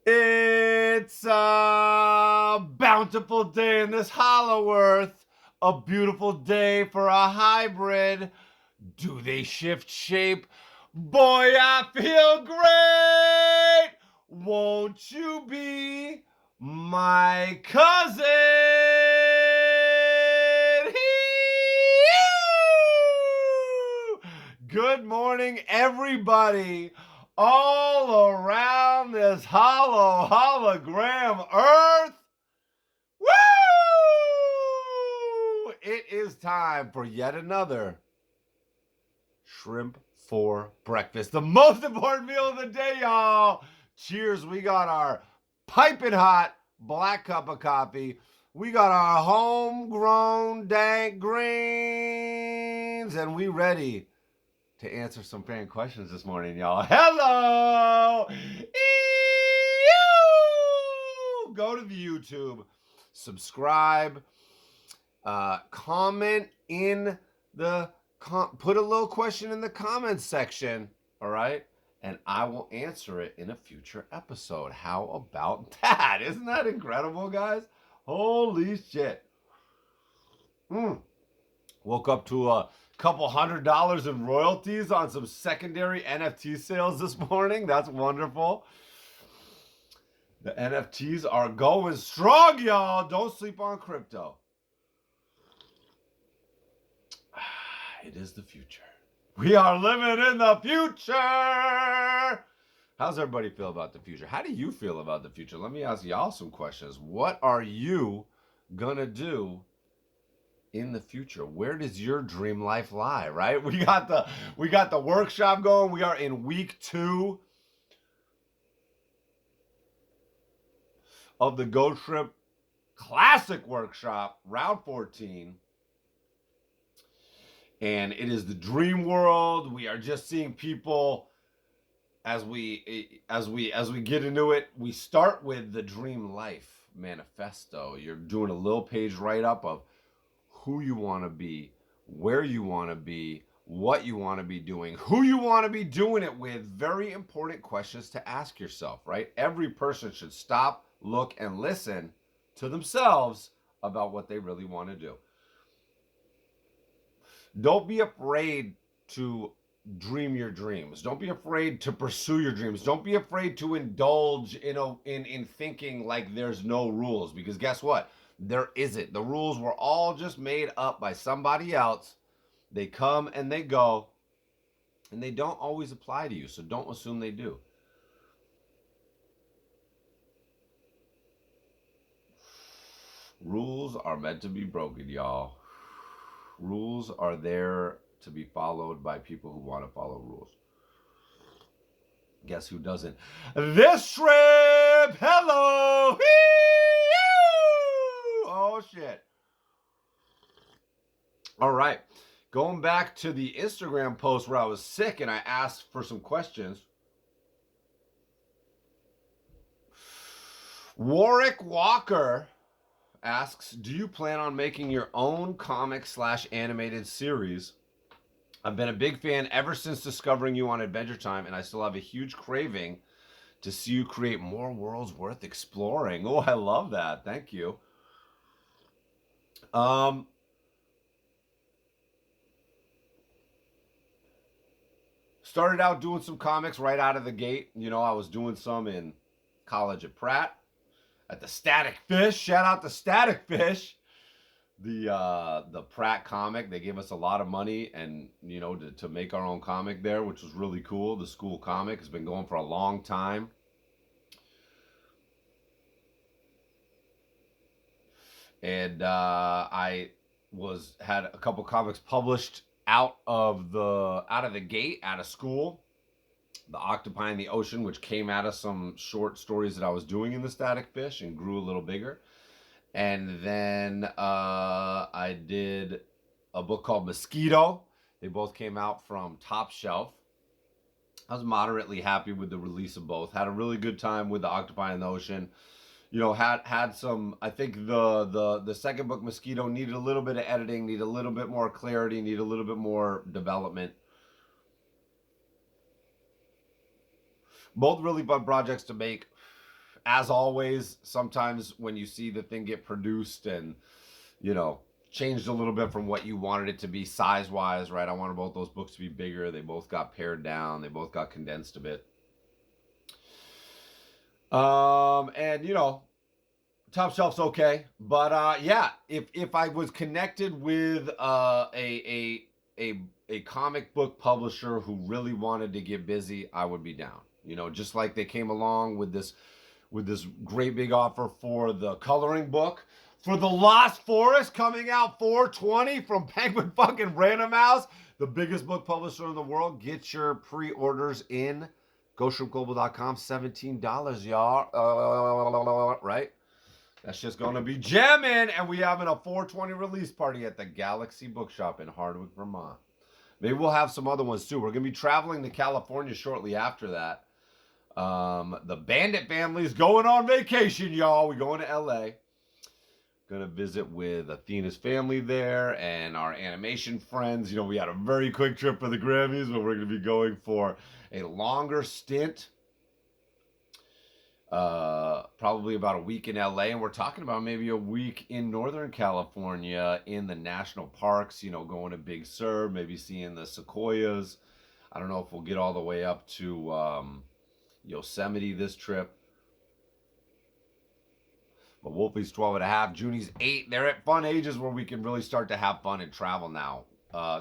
It's a bountiful day in this hollow earth. A beautiful day for a hybrid. Do they shift shape? Boy, I feel great. Won't you be my cousin? Good morning, everybody, all around this hollow hologram earth. Woo! It is time for yet another shrimp for breakfast. The most important meal of the day, y'all. Cheers. We got our piping hot black cup of coffee. We got our homegrown dank greens. And we ready to answer some fan questions this morning, y'all. Hello! Ew! Go to the YouTube, subscribe, comment in the put a little question in the comments section, all right? And I will answer it in a future episode. How about that? Isn't that incredible, guys? Holy shit. Woke up to a couple $100 in royalties on some secondary NFT sales this morning. That's wonderful. The NFTs are going strong, y'all. Don't sleep on crypto. It is the future. We are living in the future. How's everybody feel about the future? How do you feel about the future? Let me ask y'all some questions. What are you gonna do in the future? Where does your dream life lie? Right? We got the workshop going. We are in week 2 of the Ghostshrimp Classic Workshop, round 14. And it is the dream world. We are just seeing people as we get into it. We start with the dream life manifesto. You're doing a little page write up of who you want to be, where you want to be, what you want to be doing, who you want to be doing it with. Very important questions to ask yourself, right? Every person should stop, look, and listen to themselves about what they really want to do. Don't be afraid to dream your dreams. Don't be afraid to pursue your dreams. Don't be afraid to indulge in thinking like there's no rules, because guess what? There isn't. The rules were all just made up by somebody else. They come and they go, and they don't always apply to you, so don't assume they do. Rules are meant to be broken, y'all. Rules are there to be followed by people who want to follow rules. Guess who doesn't? This shrimp! Hello! Oh, shit. All right. Going back to the Instagram post where I was sick and I asked for some questions. Warwick Walker asks, do you plan on making your own comic/animated series? I've been a big fan ever since discovering you on Adventure Time, and I still have a huge craving to see you create more worlds worth exploring. Oh, I love that. Thank you. Started out doing some comics right out of the gate. You know, I was doing some in college at Pratt, at the Static Fish. Shout out to Static Fish. The Pratt comic. They gave us a lot of money and, you know, to make our own comic there, which was really cool. The school comic has been going for a long time. And I had a couple comics published out of the gate, out of school. The Octopi in the Ocean, which came out of some short stories that I was doing in the Static Fish and grew a little bigger. And then I did a book called Mosquito. They both came out from Top Shelf. I was moderately happy with the release of both. Had a really good time with the Octopi in the Ocean. You know, had some. I think the second book, Mosquito, needed a little bit of editing, needed a little bit more clarity, needed a little bit more development. Both really fun projects to make. as always, sometimes when you see the thing get produced and, you know, changed a little bit from what you wanted it to be size-wise, right? I wanted both those books to be bigger. They both got pared down. They both got condensed a bit. And, you know, Top Shelf's okay. But, yeah, if I was connected with a comic book publisher who really wanted to get busy, I would be down. You know, just like they came along with this great big offer for the coloring book for The Lost Forest coming out 4/20 from Penguin fucking Random House, the biggest book publisher in the world. Get your pre-orders in GhostShrimpGlobal.com, $17, y'all. Right? That's just going to be jamming, and we having a 4/20 release party at the Galaxy Bookshop in Hardwick, Vermont. Maybe we'll have some other ones too. We're going to be traveling to California shortly after that. The Bandit family's going on vacation, y'all. We're going to LA. Gonna visit with Athena's family there and our animation friends. You know, we had a very quick trip for the Grammys, but we're gonna be going for a longer stint. Probably about a week in LA, and we're talking about maybe a week in Northern California in the national parks, you know, going to Big Sur, maybe seeing the sequoias. I don't know if we'll get all the way up to Yosemite this trip. But Wolfie's 12 and a half, Junie's 8. They're at fun ages where we can really start to have fun and travel now.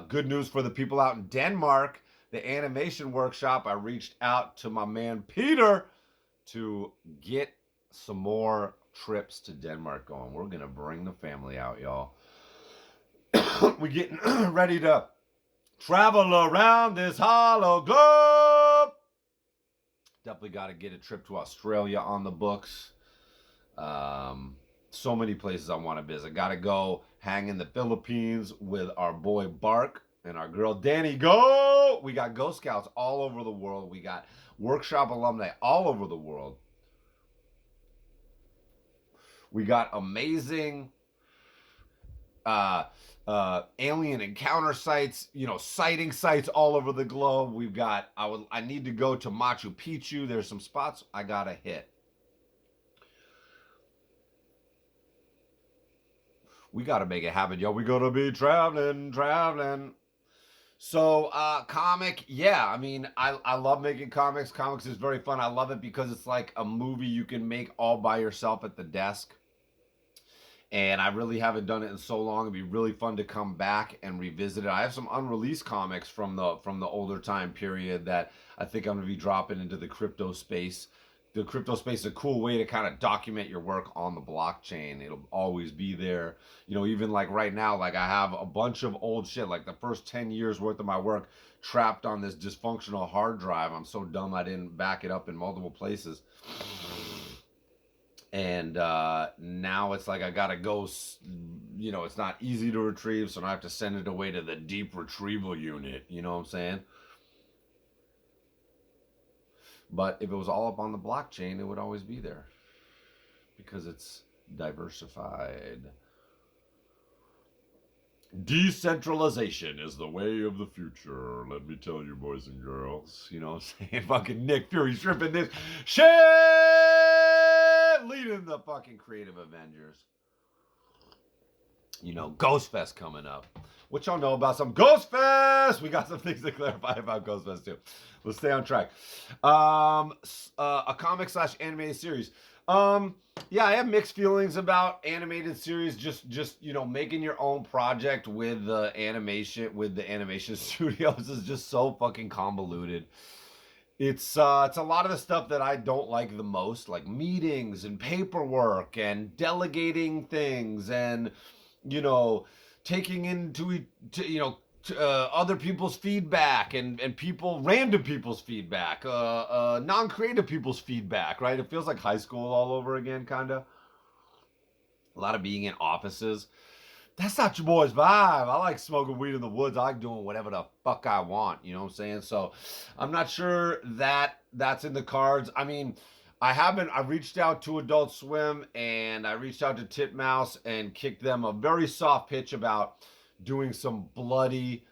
Good news for the people out in Denmark, the animation workshop. I reached out to my man Peter to get some more trips to Denmark going. We're going to bring the family out, y'all. We're getting ready to travel around this hollow globe. Definitely got to get a trip to Australia on the books. So many places I want to visit. Got to go hang in the Philippines with our boy Bark and our girl Danny. Go! We got Ghost Scouts all over the world. We got workshop alumni all over the world. We got amazing alien encounter sites, you know, sighting sites all over the globe. We've got, I need to go to Machu Picchu. There's some spots I gotta hit. We gotta make it happen, yo. We gonna be traveling. So, comic, yeah. I mean, I love making comics. Comics is very fun. I love it because it's like a movie you can make all by yourself at the desk. And I really haven't done it in so long. It'd be really fun to come back and revisit it. I have some unreleased comics from the older time period that I think I'm gonna be dropping into the crypto space. The crypto space is a cool way to kind of document your work on the blockchain. It'll always be there. You know, even like right now, like I have a bunch of old shit, like the first 10 years worth of my work trapped on this dysfunctional hard drive. I'm so dumb I didn't back it up in multiple places. And now it's like I gotta go, you know, it's not easy to retrieve, so I have to send it away to the deep retrieval unit. You know what I'm saying? But if it was all up on the blockchain, it would always be there because it's diversified. Decentralization is the way of the future. Let me tell you, boys and girls. You know what I'm saying? Fucking Nick Fury stripping this shit, leading the fucking creative Avengers. You know, Ghost Fest coming up. What y'all know about some Ghost Fest? We got some things to clarify about Ghost Fest too. Let's stay on track. A comic / animated series. Yeah, I have mixed feelings about animated series. Just you know, making your own project with the animation studios is just so fucking convoluted. It's a lot of the stuff that I don't like the most, like meetings and paperwork and delegating things and, you know, taking into, you know, other people's feedback and random people's feedback, non-creative people's feedback, right? It feels like high school all over again, kind of. A lot of being in offices. That's not your boy's vibe. I like smoking weed in the woods. I like doing whatever the fuck I want. You know what I'm saying? So I'm not sure that that's in the cards. I mean, I reached out to Adult Swim and I reached out to Titmouse and kicked them a very soft pitch about doing some bloody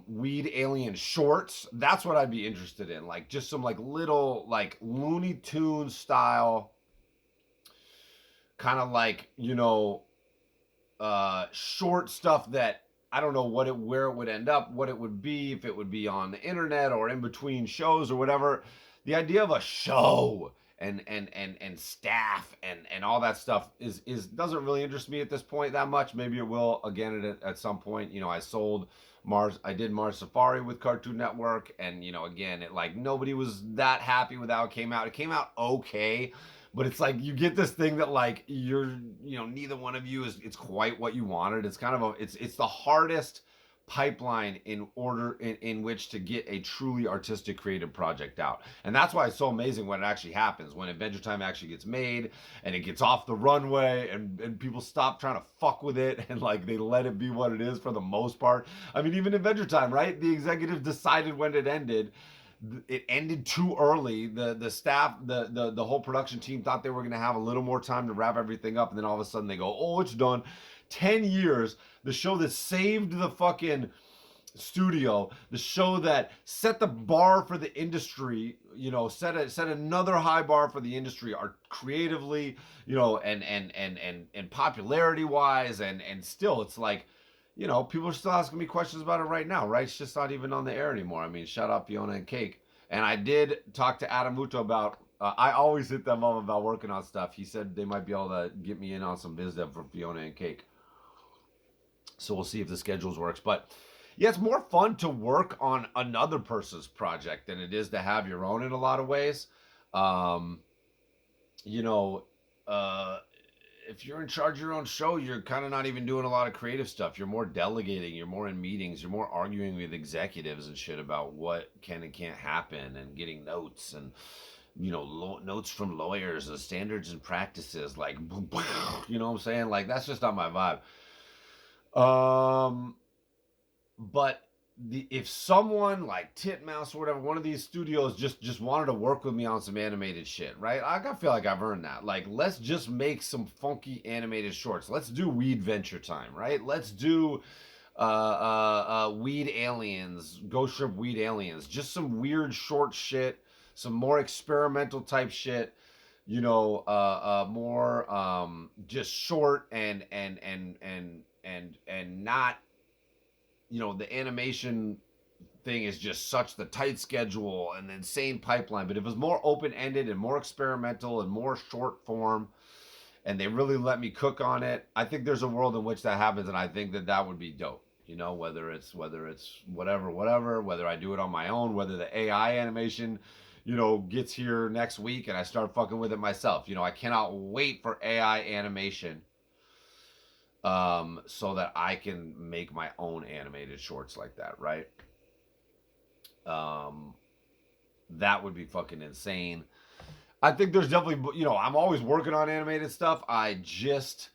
Weed Alien shorts. That's what I'd be interested in. Like just some like little like Looney Tunes style, kind of like, short stuff that I don't know where it would end up, what it would be, if it would be on the internet or in between shows or whatever. The idea of a show and staff and all that stuff is doesn't really interest me at this point that much. Maybe it will again at some point. I did Mars Safari with Cartoon Network, and again, it like nobody was that happy with how it came out. It came out okay, but it's like you get this thing that like neither one of you is it's quite what you wanted. It's kind of it's the hardest pipeline in which to get a truly artistic creative project out. And that's why it's so amazing when it actually happens, when Adventure Time actually gets made and it gets off the runway and people stop trying to fuck with it and like they let it be what it is for the most part. I mean, even Adventure Time, right? The executives decided when it ended too early. The staff, the whole production team thought they were going to have a little more time to wrap everything up, and then all of a sudden they go, "Oh, it's done." 10 years, the show that saved the fucking studio, the show that set the bar for the industry, set another high bar for the industry, are creatively, and popularity wise, and still it's like, people are still asking me questions about it right now, right? It's just not even on the air anymore. I mean, shout out Fiona and Cake. And I did talk to Adam Muto about, I always hit them up about working on stuff. He said they might be able to get me in on some biz dev for Fiona and Cake. So we'll see if the schedules works. But yeah, it's more fun to work on another person's project than it is to have your own in a lot of ways. Um, you know, if you're in charge of your own show, you're kind of not even doing a lot of creative stuff. You're more delegating, you're more in meetings, you're more arguing with executives and shit about what can and can't happen, and getting notes and notes from lawyers and standards and practices. Like, you know what I'm saying? Like, that's just not my vibe. But if someone like Titmouse or whatever, one of these studios just wanted to work with me on some animated shit, right? I feel like I've earned that. Like, let's just make some funky animated shorts. Let's do Weed Venture Time, right? Let's do Weed Aliens, Ghostshrimp Weed Aliens. Just some weird short shit, some more experimental type shit. More just short and not, the animation thing is just such the tight schedule and the insane pipeline. But if it was more open-ended and more experimental and more short form, and they really let me cook on it, I think there's a world in which that happens, and I think that would be dope. Whether it's whatever, whether I do it on my own, whether the AI animation, gets here next week and I start fucking with it myself. I cannot wait for AI animation, so that I can make my own animated shorts like that, right? That would be fucking insane. I think there's definitely, I'm always working on animated stuff. I just,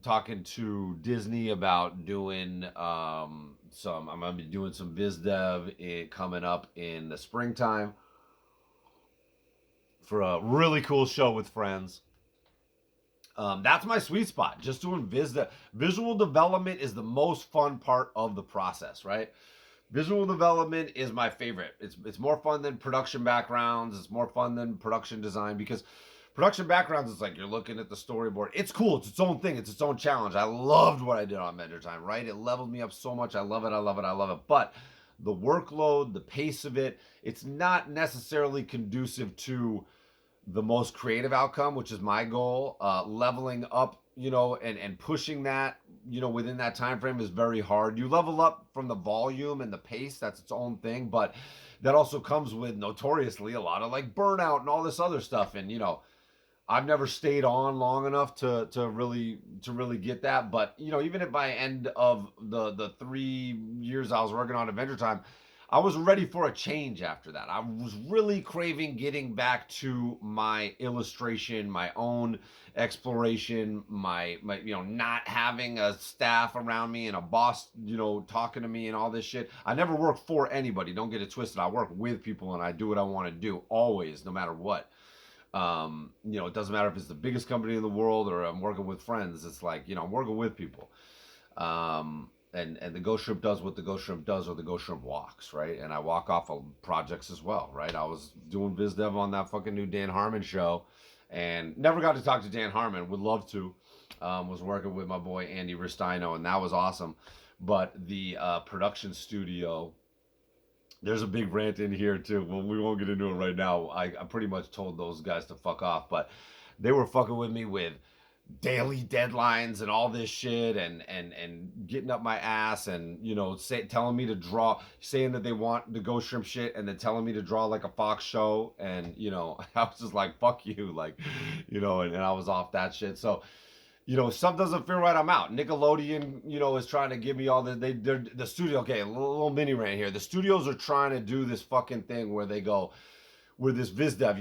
talking to Disney about doing I'm gonna be doing some biz dev coming up in the springtime for a really cool show with friends. That's my sweet spot. Just doing visual development is the most fun part of the process, right? Visual development is my favorite. It's more fun than production backgrounds. It's more fun than production design, because production backgrounds is like you're looking at the storyboard. It's cool. It's its own thing. It's its own challenge. I loved what I did on Adventure Time, right? It leveled me up so much. I love it. I love it. I love it. But the workload, the pace of it, it's not necessarily conducive to the most creative outcome, which is my goal. Leveling up, and pushing that, within that time frame is very hard. You level up from the volume and the pace, that's its own thing, but that also comes with notoriously a lot of like burnout and all this other stuff. And I've never stayed on long enough to really get that. But even at by end of the 3 years I was working on Adventure Time, I was ready for a change after that. I was really craving getting back to my illustration, my own exploration, my not having a staff around me and a boss, talking to me and all this shit. I never work for anybody. Don't get it twisted. I work with people and I do what I want to do always, no matter what. It doesn't matter if it's the biggest company in the world or I'm working with friends. It's like, I'm working with people. and the Ghost Shrimp does what the Ghost Shrimp does, or the Ghost Shrimp walks, right? And I walk off of projects as well, right? I was doing biz dev on that fucking new Dan Harmon show, and never got to talk to Dan Harmon. Would love to. Was working with my boy Andy Ristino, and that was awesome. But the production studio, there's a big rant in here too. Well, we won't get into it right now. I pretty much told those guys to fuck off, but they were fucking with me with daily deadlines and all this shit, and getting up my ass, and telling me to draw, saying that they want the Ghost Shrimp shit, and then telling me to draw like a Fox show, and I was just like, fuck you, like, and I was off that shit. So stuff doesn't feel right, I'm out. Nickelodeon, is trying to give me all the studio. Okay, a little mini rant here. The studios are trying to do this fucking thing where they go, with this viz dev,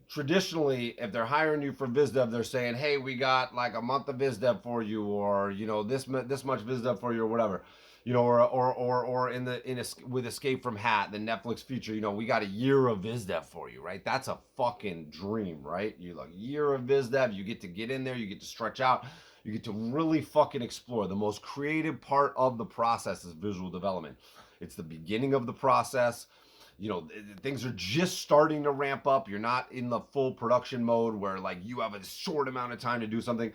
traditionally, if they're hiring you for viz dev, they're saying, hey, we got like a month of viz dev for you, or this much viz dev for you, or whatever. Or with Escape from Hat, the Netflix feature, we got a year of viz dev for you, right? That's a fucking dream, right? You like year of viz dev, you get to get in there, you get to stretch out, you get to really fucking explore. The most creative part of the process is visual development. It's the beginning of the process. Things are just starting to ramp up. You're not in the full production mode where like you have a short amount of time to do something.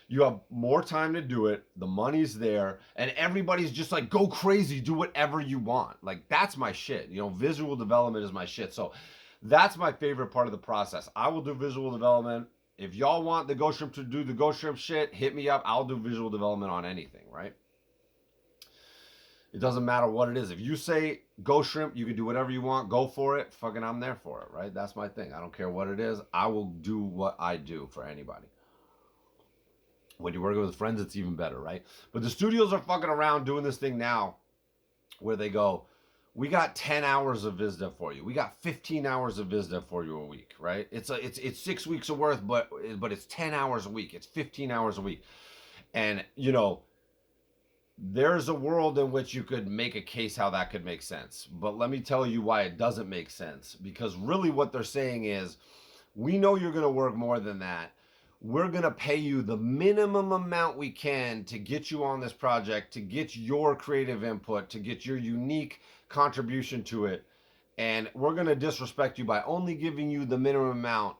You have more time to do it. The money's there, and everybody's just like, go crazy, do whatever you want. Like, that's my shit. Visual development is my shit. So that's my favorite part of the process. I will do visual development. If y'all want the Ghost Shrimp to do the Ghost Shrimp shit, hit me up. I'll do visual development on anything, right? It doesn't matter what it is. If you say Ghost Shrimp, you can do whatever you want. Go for it. Fucking I'm there for it, right? That's my thing. I don't care what it is. I will do what I do for anybody. When you're working with friends, it's even better, right? But the studios are fucking around doing this thing now where they go, we got 10 hours of viz dev for you. We got 15 hours of viz dev for you a week, right? It's 6 weeks of worth, but it's 10 hours a week. It's 15 hours a week. And, there's a world in which you could make a case how that could make sense. But let me tell you why it doesn't make sense. Because really what they're saying is, we know you're going to work more than that. We're going to pay you the minimum amount we can to get you on this project, to get your creative input, to get your unique contribution to it. And we're going to disrespect you by only giving you the minimum amount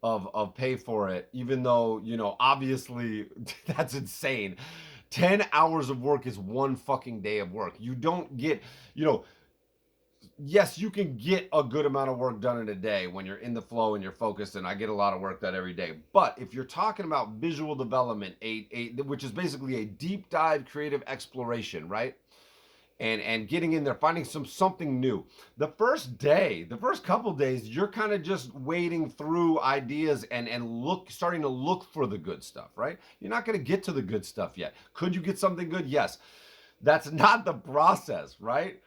of pay for it, even though, obviously that's insane. 10 hours of work is one fucking day of work. You don't get, yes, you can get a good amount of work done in a day when you're in the flow and you're focused, and I get a lot of work done every day. But if you're talking about visual development, which is basically a deep dive creative exploration, right? And getting in there, finding something new. The first couple days, you're kind of just wading through ideas and starting to look for the good stuff, right? You're not going to get to the good stuff yet. Could you get something good? Yes. That's not the process, right?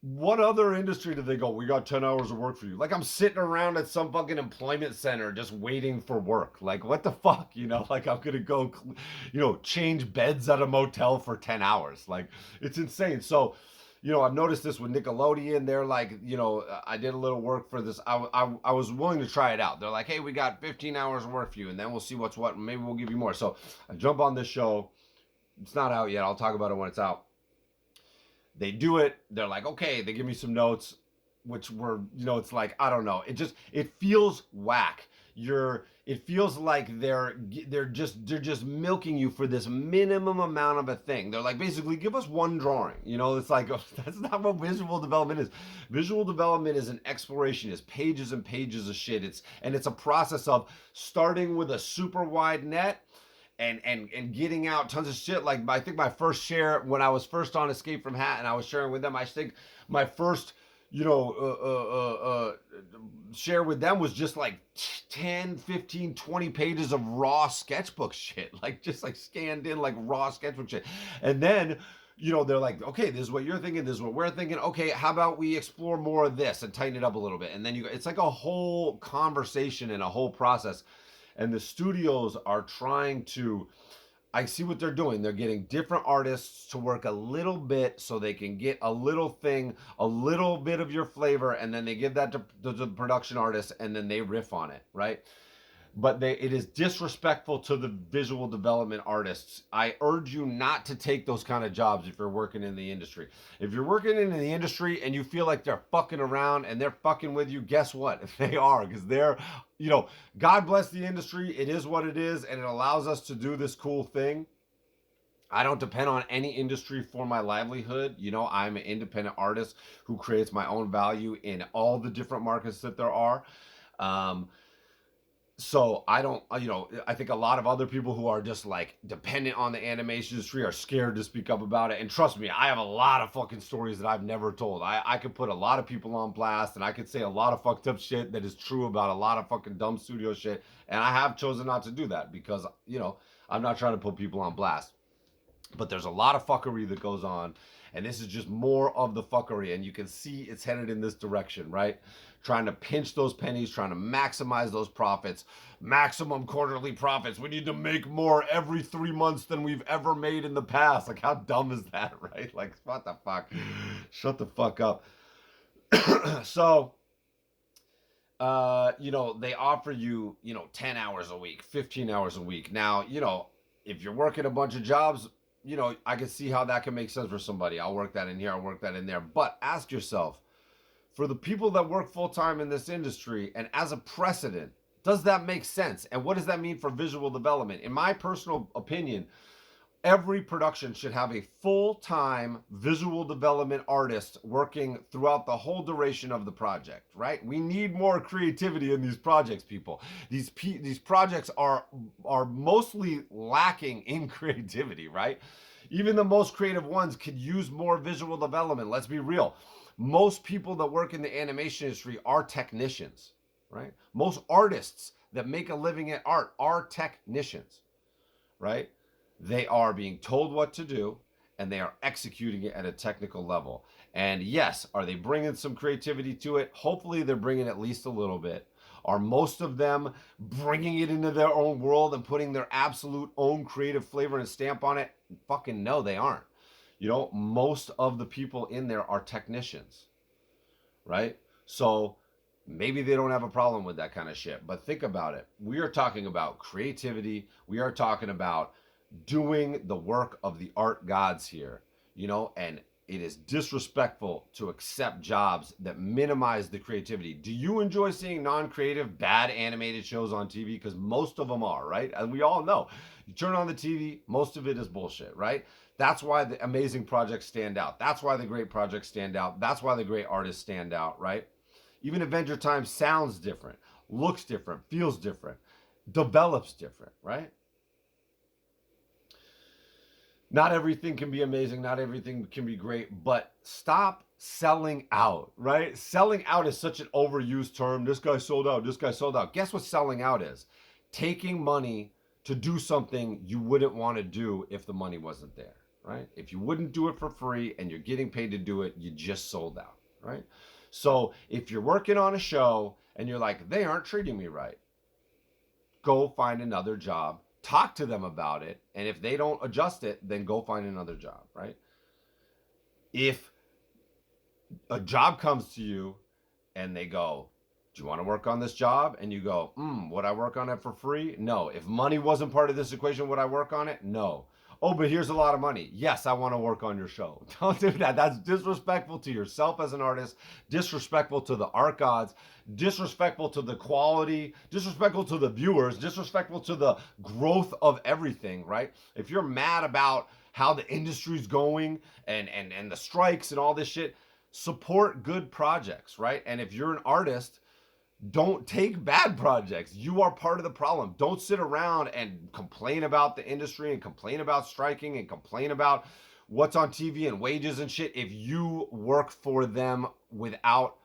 What other industry do they go, we got 10 hours of work for you? Like, I'm sitting around at some fucking employment center just waiting for work. Like, what the fuck? Like, I'm gonna go, change beds at a motel for 10 hours. Like, it's insane. So, I've noticed this with Nickelodeon. They're like, I did a little work for this. I was willing to try it out. They're like, hey, we got 15 hours of work for you, and then we'll see what's what, and maybe we'll give you more. So I jump on this show. It's not out yet. I'll talk about it when it's out. They do it. They're like, okay. They give me some notes, which were, it's like, I don't know. It feels whack. It feels like they're just milking you for this minimum amount of a thing. They're like, basically, give us one drawing. It's like, that's not what visual development is. Visual development is an exploration. It's pages and pages of shit. It's a process of starting with a super wide net and getting out tons of shit. Like, I think my first share when I was first on Escape from Hat and I was sharing with them, I think my first share with them was just like 10, 15, 20 pages of raw sketchbook shit, like just like scanned in like raw sketchbook shit. And then they're like, okay, this is what you're thinking, this is what we're thinking, okay, how about we explore more of this and tighten it up a little bit. And then it's like a whole conversation and a whole process. And the studios are trying to, I see what they're doing. They're getting different artists to work a little bit so they can get a little thing, a little bit of your flavor, and then they give that to the production artist, and then they riff on it, right? but it is disrespectful to the visual development artists. I urge you not to take those kind of jobs if you're working in the industry. If you're working in the industry and you feel like they're fucking around and they're fucking with you, guess what? They are, because they're, you know, God bless the industry. It is what it is, and it allows us to do this cool thing. I don't depend on any industry for my livelihood. You know, I'm an independent artist who creates my own value in all the different markets that there are. Um, so I don't, you know, I think a lot of other people who are just like dependent on the animation industry are scared to speak up about it. And trust me, I have a lot of fucking stories that I've never told. I could put a lot of people on blast, and I could say a lot of fucked up shit that is true about a lot of fucking dumb studio shit. And I have chosen not to do that because, you know, I'm not trying to put people on blast. But there's a lot of fuckery that goes on, and this is just more of the fuckery, and you can see it's headed in this direction, right? Trying to pinch those pennies, trying to maximize those profits, maximum quarterly profits. We need to make more every 3 months than we've ever made in the past. Like, how dumb is that, right? Like, what the fuck? Shut the fuck up. So, you know, they offer you, you know, 10 hours a week, 15 hours a week. Now, you know, if you're working a bunch of jobs, you know, I can see how that can make sense for somebody. I'll work that in here, I'll work that in there. But ask yourself, for the people that work full time in this industry, and as a precedent, does that make sense? And what does that mean for visual development? In my personal opinion, every production should have a full-time visual development artist working throughout the whole duration of the project, right? We need more creativity in these projects, people. These projects are mostly lacking in creativity, right? Even the most creative ones could use more visual development. Let's be real. Most people that work in the animation industry are technicians, right? Most artists that make a living at art are technicians, right? They are being told what to do, and they are executing it at a technical level. And yes, are they bringing some creativity to it? Hopefully they're bringing at least a little bit. Are most of them bringing it into their own world and putting their absolute own creative flavor and stamp on it? Fucking no, they aren't. You know, most of the people in there are technicians, right? So maybe they don't have a problem with that kind of shit. But think about it. We are talking about creativity. We are talking about doing the work of the art gods here, you know, and it is disrespectful to accept jobs that minimize the creativity. Do you enjoy seeing non-creative, bad animated shows on TV? Because most of them are, right? And we all know. You turn on the TV, most of it is bullshit, right? That's why the amazing projects stand out. That's why the great projects stand out. That's why the great artists stand out, right? Even Adventure Time sounds different, looks different, feels different, develops different, right? Not everything can be amazing, not everything can be great, but stop selling out, right? Selling out is such an overused term. This guy sold out, this guy sold out. Guess what selling out is? Taking money to do something you wouldn't want to do if the money wasn't there, right? If you wouldn't do it for free and you're getting paid to do it, you just sold out, right? So if you're working on a show and you're like, they aren't treating me right, go find another job. Talk to them about it, and if they don't adjust it, then go find another job, right? If a job comes to you and they go, do you want to work on this job? And you go, would I work on it for free? No. If money wasn't part of this equation, would I work on it? No. Oh, but here's a lot of money. Yes, I want to work on your show. Don't do that. That's disrespectful to yourself as an artist, disrespectful to the art gods, disrespectful to the quality, disrespectful to the viewers, disrespectful to the growth of everything, right? If you're mad about how the industry's going and the strikes and all this shit, support good projects, right? And if you're an artist, don't take bad projects. You are part of the problem. Don't sit around and complain about the industry and complain about striking and complain about what's on TV and wages and shit. If you work for them without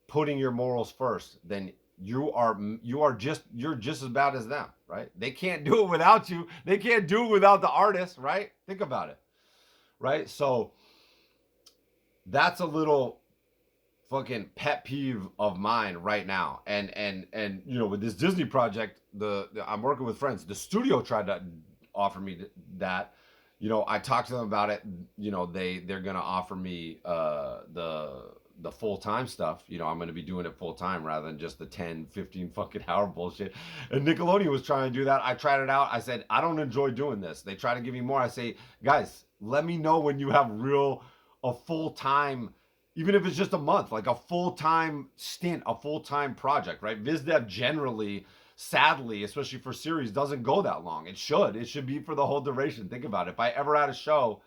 putting your morals first, then you're just as bad as them, right? They can't do it without you. They can't do it without the artist, right? Think about it, right? So that's a little fucking pet peeve of mine right now. And you know, with this Disney project, I'm working with friends. The studio tried to offer me that. You know, I talked to them about it. You know, they're gonna offer me the full-time stuff, I'm going to be doing it full-time rather than just the 10, 15 fucking hour bullshit. And Nickelodeon was trying to do that. I tried it out. I said, I don't enjoy doing this. They try to give me more. I say, guys, let me know when you have a full-time, even if it's just a month, like a full-time stint, a full-time project, right? VizDev generally, sadly, especially for series, doesn't go that long. It should be for the whole duration. Think about it. If I ever had a show,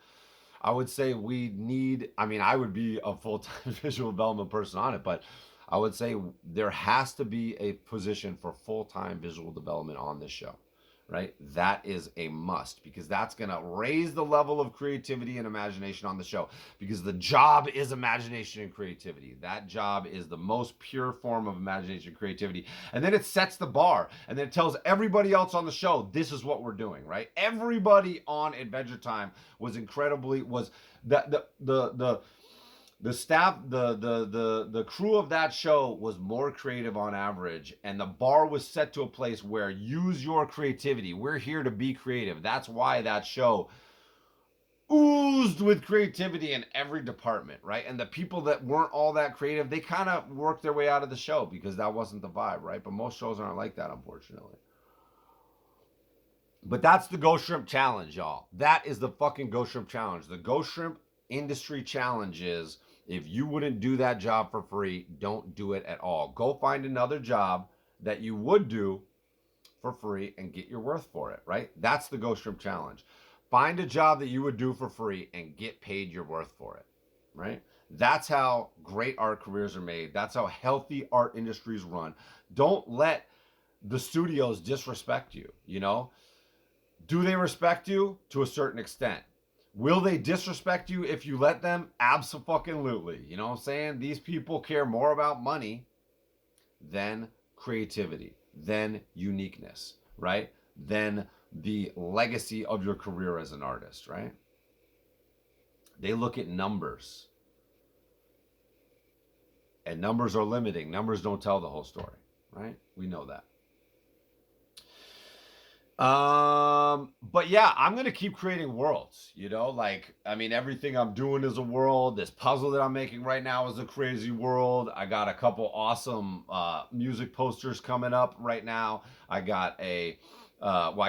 I would say I would be a full-time visual development person on it, but I would say there has to be a position for full-time visual development on this show, right? That is a must, because that's going to raise the level of creativity and imagination on the show, because the job is imagination and creativity. That job is the most pure form of imagination and creativity. And then it sets the bar, and then it tells everybody else on the show, this is what we're doing, right? Everybody on Adventure Time was the staff, the crew of that show was more creative on average, and the bar was set to a place where use your creativity. We're here to be creative. That's why that show oozed with creativity in every department, right? And the people that weren't all that creative, they kind of worked their way out of the show because that wasn't the vibe, right? But most shows aren't like that, unfortunately. But that's the Ghost Shrimp Challenge, y'all. That is the fucking Ghost Shrimp Challenge. The Ghost Shrimp Industry Challenge is, if you wouldn't do that job for free, don't do it at all. Go find another job that you would do for free and get your worth for it, right? That's the Ghost Shrimp Challenge. Find a job that you would do for free and get paid your worth for it, right? That's how great art careers are made. That's how healthy art industries run. Don't let the studios disrespect you, Do they respect you? To a certain extent. Will they disrespect you if you let them? Abso-fucking-lutely. You know what I'm saying? These people care more about money than creativity, than uniqueness, right? Than the legacy of your career as an artist, right? They look at numbers. And numbers are limiting. Numbers don't tell the whole story, right? We know that. But yeah, I'm going to keep creating worlds, everything I'm doing is a world. This puzzle that I'm making right now is a crazy world. I got a couple awesome, music posters coming up right now. I got I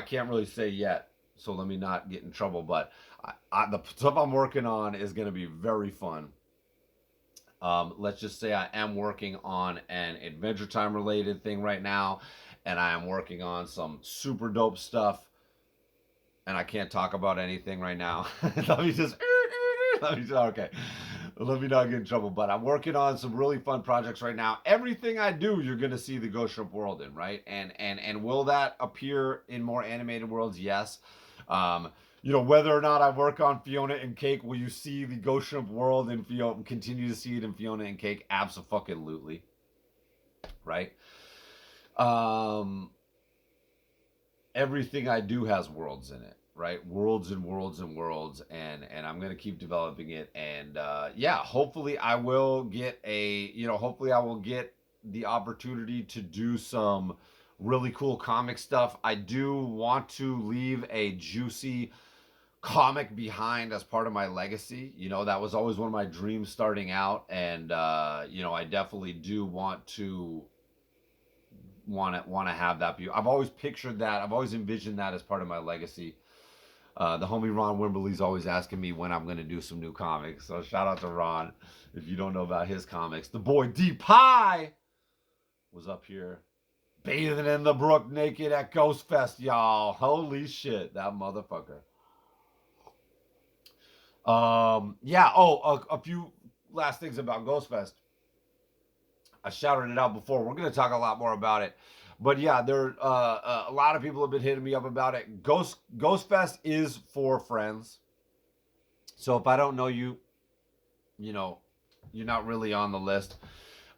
can't really say yet, so let me not get in trouble, but the stuff I'm working on is going to be very fun. Let's just say I am working on an Adventure Time related thing right now, and I am working on some super dope stuff, and I can't talk about anything right now. Let me not get in trouble, but I'm working on some really fun projects right now. Everything I do, you're going to see the Ghost Shrimp world in, right? And will that appear in more animated worlds? Yes. Whether or not I work on Fiona and Cake, will you see the Ghost Shrimp world and continue to see it in Fiona and Cake? Abso-fucking-lutely. Right? Everything I do has worlds in it, right? Worlds and worlds and worlds, and I'm gonna keep developing it. And hopefully I will get the opportunity to do some really cool comic stuff. I do want to leave a juicy comic behind as part of my legacy. That was always one of my dreams starting out, and I definitely do want to have that view. I've always pictured that. I've always envisioned that as part of my legacy. The homie Ron Wimberly's always asking me when I'm going to do some new comics. So shout out to Ron. If you don't know about his comics, the boy D Pie was up here bathing in the brook naked at Ghost Fest, y'all. Holy shit, that motherfucker. A few last things about Ghost Fest. I shouted it out before. We're going to talk a lot more about it. But yeah, there a lot of people have been hitting me up about it. Ghost Fest is for friends. So if I don't know you, you're not really on the list.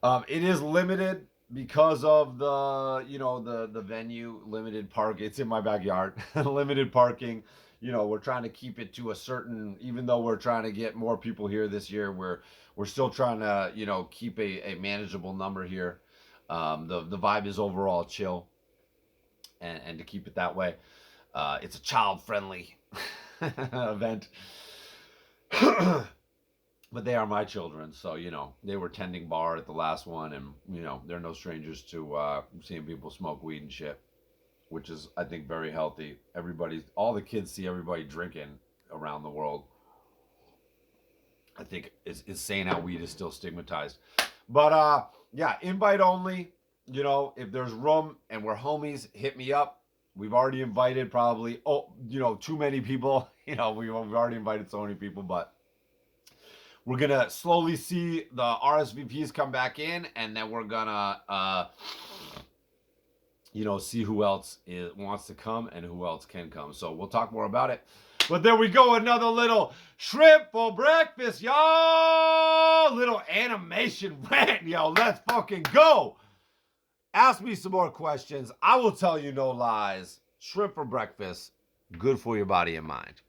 It is limited because of the venue, limited park. It's in my backyard. Limited parking. We're trying to keep it to a certain, even though we're trying to get more people here this year, we're still trying to, keep a manageable number here. The vibe is overall chill, and to keep it that way. It's a child-friendly event. But they are my children, so they were tending bar at the last one, and they're no strangers to seeing people smoke weed and shit, which is, I think, very healthy. All the kids see everybody drinking around the world. I think is saying how weed is still stigmatized. But yeah, invite only. If there's room and we're homies, hit me up. We've already invited probably too many people. We've already invited so many people, but we're gonna slowly see the RSVPs come back in, and then we're gonna see who else wants to come and who else can come. So we'll talk more about it. But there we go, another little shrimp for breakfast, y'all. Little animation rant, yo. Let's fucking go. Ask me some more questions. I will tell you no lies. Shrimp for breakfast, good for your body and mind.